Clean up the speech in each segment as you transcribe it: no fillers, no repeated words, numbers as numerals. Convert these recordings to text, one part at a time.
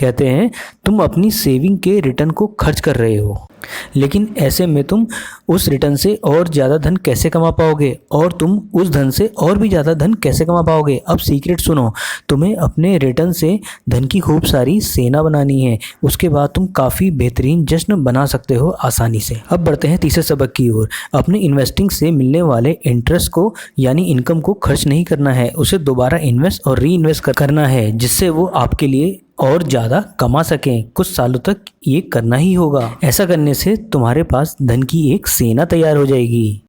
कहते हैं तुम अपनी सेविंग के रिटर्न को खर्च कर रहे हो, लेकिन ऐसे में तुम उस रिटर्न से और ज़्यादा धन कैसे कमा पाओगे और तुम उस धन से और भी ज़्यादा धन कैसे कमा पाओगे। अब सीक्रेट सुनो, तुम्हें अपने रिटर्न से धन की खूब सारी सेना बनानी है, उसके बाद तुम काफ़ी बेहतरीन जश्न बना सकते हो आसानी से। अब बढ़ते हैं तीसरे सबक की ओर। अपने इन्वेस्टिंग से मिलने वाले इंटरेस्ट को यानी इनकम को खर्च नहीं करना है, उसे दोबारा इन्वेस्ट और री इन्वेस्ट करना है, जिससे वो आपके लिए और ज़्यादा कमा सकें। कुछ सालों तक ये करना ही होगा। ऐसा करने से तुम्हारे पास धन की एक सेना तैयार हो जाएगी।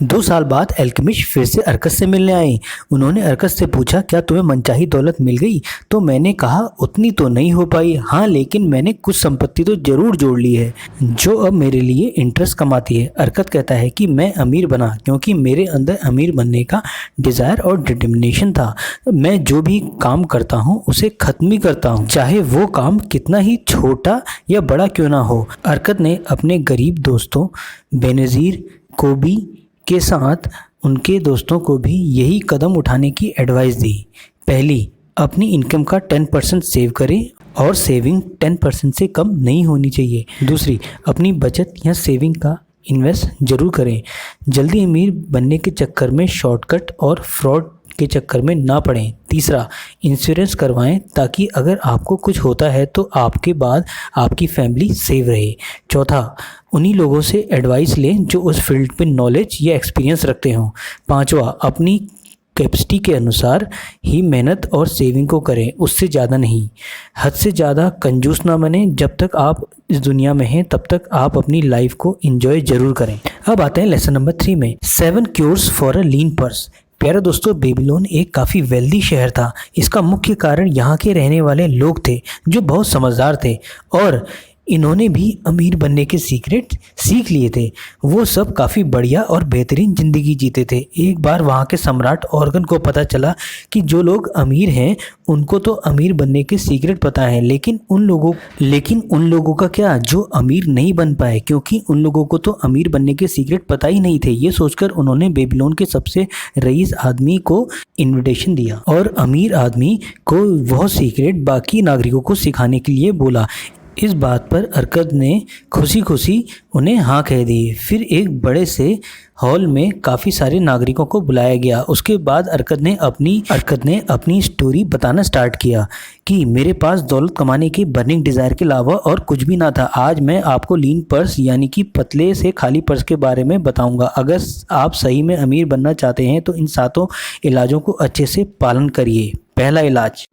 2 साल बाद अल्केमिस्ट फिर से अर्कस से मिलने आए। उन्होंने अर्कस से पूछा, क्या तुम्हें मनचाही दौलत मिल गई? तो मैंने कहा, उतनी तो नहीं हो पाई, हाँ लेकिन मैंने कुछ संपत्ति तो जरूर जोड़ ली है जो अब मेरे लिए इंटरेस्ट कमाती है। अर्कस कहता है कि मैं अमीर बना क्योंकि मेरे अंदर अमीर बनने का डिज़ायर और डिटर्मिनेशन था। मैं जो भी काम करता हूँ उसे ख़त्म ही करता हूँ, चाहे वो काम कितना ही छोटा या बड़ा क्यों ना हो। अर्कस ने अपने गरीब दोस्तों बेनज़ीर कोबी के साथ उनके दोस्तों को भी यही कदम उठाने की एडवाइस दी। पहली, अपनी इनकम का 10% सेव करें और सेविंग 10% से कम नहीं होनी चाहिए। दूसरी, अपनी बचत या सेविंग का इन्वेस्ट जरूर करें। जल्दी अमीर बनने के चक्कर में शॉर्टकट और फ्रॉड के चक्कर में ना पड़ें। तीसरा, इंश्योरेंस करवाएं ताकि अगर आपको कुछ होता है तो आपके बाद आपकी फैमिली सेव रहे। चौथा, उन्हीं लोगों से एडवाइस लें जो उस फील्ड पे नॉलेज या एक्सपीरियंस रखते हों। पांचवा, अपनी कैपेसिटी के अनुसार ही मेहनत और सेविंग को करें, उससे ज़्यादा नहीं। हद से ज़्यादा कंजूस ना बने। जब तक आप इस दुनिया में हैं तब तक आप अपनी लाइफ को एंजॉय ज़रूर करें। अब आते हैं लेसन नंबर 3 में, 7 cures for a lean purse. प्यारे दोस्तों, बेबीलोन एक काफ़ी वेल्दी शहर था। इसका मुख्य कारण यहाँ के रहने वाले लोग थे जो बहुत समझदार थे और इन्होंने भी अमीर बनने के सीक्रेट सीख लिए थे। वो सब काफ़ी बढ़िया और बेहतरीन ज़िंदगी जीते थे। एक बार वहाँ के सम्राट ऑर्गन को पता चला कि जो लोग अमीर हैं उनको तो अमीर बनने के सीक्रेट पता है, लेकिन उन लोगों का क्या जो अमीर नहीं बन पाए, क्योंकि उन लोगों को तो अमीर बनने के सीक्रेट पता ही नहीं थे। ये सोचकर उन्होंने बेबीलोन के सबसे रईस आदमी को इन्विटेशन दिया और अमीर आदमी को वह सीक्रेट बाकी नागरिकों को सिखाने के लिए बोला। इस बात पर अर्कद ने खुशी खुशी उन्हें हाँ कह दी। फिर एक बड़े से हॉल में काफ़ी सारे नागरिकों को बुलाया गया। उसके बाद अर्कद ने अपनी स्टोरी बताना स्टार्ट किया कि मेरे पास दौलत कमाने की बर्निंग डिज़ायर के अलावा और कुछ भी ना था। आज मैं आपको लीन पर्स यानी कि पतले से खाली पर्स के बारे में बताऊंगा। अगर आप सही में अमीर बनना चाहते हैं तो इन 7 इलाजों को अच्छे से पालन करिए। पहला इलाज,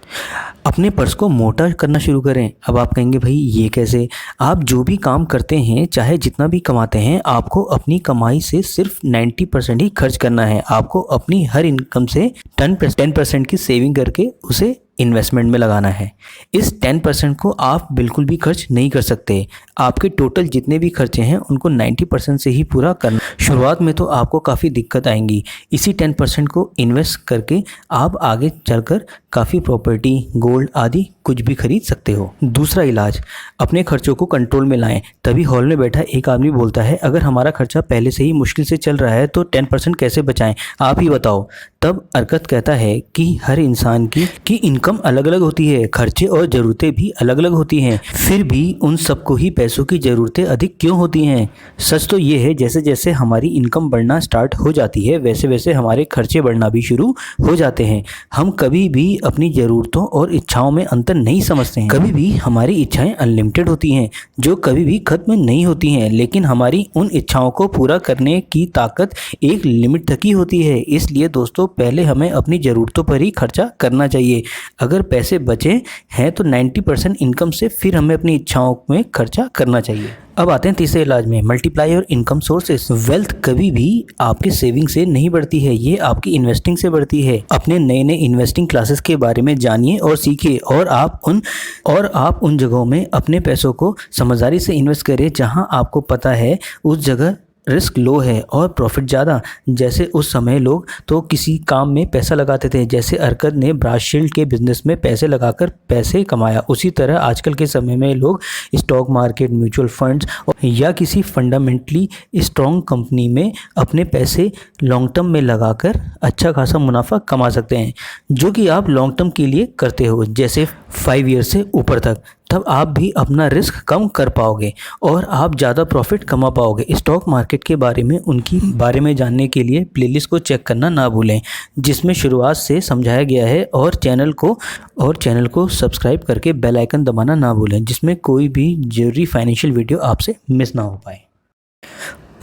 अपने पर्स को मोटा करना शुरू करें। अब आप कहेंगे भाई ये कैसे? आप जो भी काम करते हैं, चाहे जितना भी कमाते हैं, आपको अपनी कमाई से सिर्फ 90% ही खर्च करना है। आपको अपनी हर इनकम से 10% की सेविंग करके उसे इन्वेस्टमेंट में लगाना है। इस 10% को आप बिल्कुल भी खर्च नहीं कर सकते। आपके टोटल जितने भी खर्चे हैं उनको 90% से ही पूरा करना। शुरुआत में तो आपको काफ़ी दिक्कत आएंगी। इसी 10% को इन्वेस्ट करके आप आगे चलकर काफ़ी प्रॉपर्टी, गोल्ड आदि कुछ भी खरीद सकते हो। दूसरा इलाज, अपने खर्चों को कंट्रोल में लाएं। तभी हॉल में बैठा एक आदमी बोलता है, अगर हमारा खर्चा पहले से ही मुश्किल से चल रहा है तो 10% कैसे बचाएं? आप ही बताओ। तब अर्कद कहता है कि हर इंसान की इनकम अलग अलग होती है, खर्चे और ज़रूरतें भी अलग अलग होती हैं, फिर भी उन सबको ही पैसों की ज़रूरतें अधिक क्यों होती हैं? सच तो ये है, जैसे जैसे हमारी इनकम बढ़ना स्टार्ट हो जाती है वैसे वैसे हमारे खर्चे बढ़ना भी शुरू हो जाते हैं। हम कभी भी अपनी ज़रूरतों और इच्छाओं में अंतर नहीं समझते हैं। कभी भी हमारी इच्छाएं अनलिमिटेड होती हैं जो कभी भी ख़त्म नहीं होती हैं, लेकिन हमारी उन इच्छाओं को पूरा करने की ताकत एक लिमिट तक ही होती है। इसलिए दोस्तों, पहले हमें अपनी ज़रूरतों पर ही खर्चा करना चाहिए। अगर पैसे बचे हैं तो 90% इनकम से फिर हमें अपनी इच्छाओं में खर्चा करना चाहिए। अब आते हैं तीसरे इलाज में, multiply your income sources. Wealth कभी भी आपके सेविंग से नहीं बढ़ती है, ये आपकी इन्वेस्टिंग से बढ़ती है। अपने नए नए इन्वेस्टिंग क्लासेस के बारे में जानिए और सीखिए और आप उन जगहों में अपने पैसों को समझदारी से इन्वेस्ट करें जहां आपको पता है उस जगह रिस्क लो है और प्रॉफिट ज़्यादा। जैसे उस समय लोग तो किसी काम में पैसा लगाते थे, जैसे अरकद ने ब्रासशील्ड के बिजनेस में पैसे लगाकर पैसे कमाया, उसी तरह आजकल के समय में लोग स्टॉक मार्केट, म्यूचुअल फंड्स या किसी फंडामेंटली स्ट्रॉन्ग कंपनी में अपने पैसे लॉन्ग टर्म में लगाकर अच्छा खासा मुनाफा कमा सकते हैं, जो कि आप लॉन्ग टर्म के लिए करते हो, जैसे 5 ईयर से ऊपर तक। तब आप भी अपना रिस्क कम कर पाओगे और आप ज़्यादा प्रॉफिट कमा पाओगे। स्टॉक मार्केट के बारे में उनकी बारे में जानने के लिए प्लेलिस्ट को चेक करना ना भूलें, जिसमें शुरुआत से समझाया गया है, और चैनल को सब्सक्राइब करके बेल आइकन दबाना ना भूलें, जिसमें कोई भी जरूरी फाइनेंशियल वीडियो आपसे मिस ना हो पाए।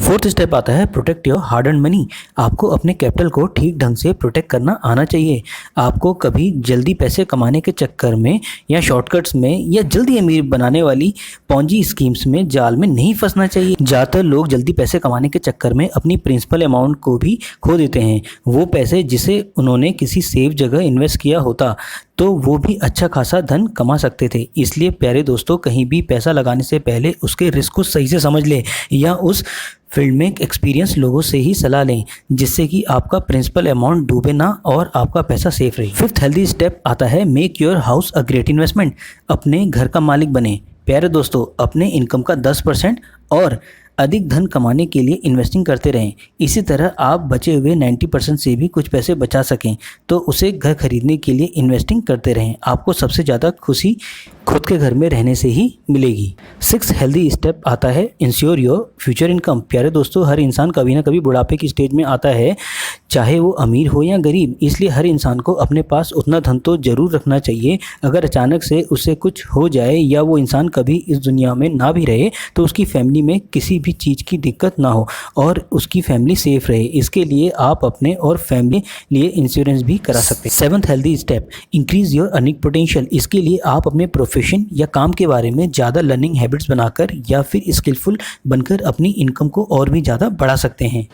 फोर्थ स्टेप आता है protect your hard earn money. आपको अपने कैपिटल को ठीक ढंग से प्रोटेक्ट करना आना चाहिए। आपको कभी जल्दी पैसे कमाने के चक्कर में या शॉर्टकट्स में या जल्दी अमीर बनाने वाली पॉन्जी स्कीम्स में जाल में नहीं फंसना चाहिए। ज़्यादातर लोग जल्दी पैसे कमाने के चक्कर में अपनी प्रिंसिपल अमाउंट को भी खो देते हैं। वो पैसे जिसे उन्होंने किसी सेफ जगह इन्वेस्ट किया होता तो वो भी अच्छा खासा धन कमा सकते थे। इसलिए प्यारे दोस्तों, कहीं भी पैसा लगाने से पहले उसके रिस्क को सही से समझ लें या उस फील्ड में एक्सपीरियंस लोगों से ही सलाह लें, जिससे कि आपका प्रिंसिपल अमाउंट डूबे ना और आपका पैसा सेफ रहे। फिफ्थ हेल्दी स्टेप आता है make your house a great investment. अपने घर का मालिक बने। प्यारे दोस्तों, अपने इनकम का 10% और अधिक धन कमाने के लिए इन्वेस्टिंग करते रहें। इसी तरह आप बचे हुए 90% से भी कुछ पैसे बचा सकें तो उसे घर खरीदने के लिए इन्वेस्टिंग करते रहें। आपको सबसे ज़्यादा खुशी खुद के घर में रहने से ही मिलेगी। 6 हेल्दी स्टेप आता है इंश्योर योर फ्यूचर इनकम। प्यारे दोस्तों, हर इंसान कभी ना कभी बुढ़ापे की स्टेज में आता है, चाहे वो अमीर हो या गरीब। इसलिए हर इंसान को अपने पास उतना धन तो जरूर रखना चाहिए। अगर अचानक से उसे कुछ हो जाए या वो इंसान कभी इस दुनिया में ना भी रहे तो उसकी फैमिली में किसी भी चीज़ की दिक्कत ना हो और उसकी फैमिली सेफ रहे। इसके लिए आप अपने और फैमिली लिए इंश्योरेंस भी करा सकते हैं। 7th healthy step increase your earning potential. इसके लिए आप अपने प्रोफेशन या काम के बारे में ज़्यादा लर्निंग हैबिट्स बनाकर या फिर स्किलफुल बनकर अपनी इनकम को और भी ज़्यादा बढ़ा सकते हैं।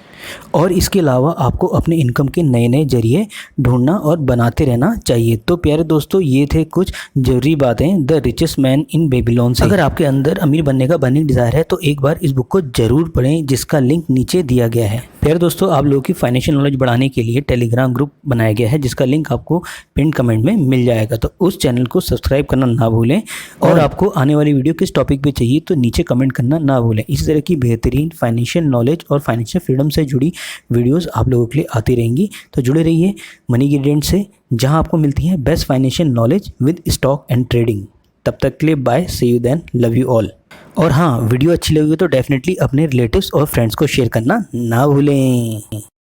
और इसके अलावा आपको अपने इनकम के नए नए जरिए ढूंढना और बनाते रहना चाहिए। तो प्यारे दोस्तों, ये थे कुछ जरूरी बातें the richest man in Babylon से। अगर आपके अंदर अमीर बनने का बर्निंग डिज़ायर है तो एक बार इस बुक को जरूर पढ़ें, जिसका लिंक नीचे दिया गया है। प्यारे दोस्तों, आप लोगों की फाइनेंशियल नॉलेज बढ़ाने के लिए टेलीग्राम ग्रुप बनाया गया है, जिसका लिंक आपको पिन कमेंट में मिल जाएगा। तो उस चैनल को सब्सक्राइब करना ना भूलें और आपको आने वाली वीडियो किस टॉपिक पे चाहिए तो नीचे कमेंट करना ना भूलें। इसी तरह की बेहतरीन फाइनेंशियल नॉलेज और फाइनेंशियल फ्रीडम से जुड़ी वीडियोज़ आप लोगों के लिए आती रहेंगी। तो जुड़े रहिए मनी ग्रेडिएंट से, जहाँ आपको मिलती है best financial knowledge with stock and trading. तब तक के लिए bye, see you then, love you all. और हाँ, वीडियो अच्छी लगी तो डेफिनेटली अपने रिलेटिव्स और फ्रेंड्स को शेयर करना ना भूलें।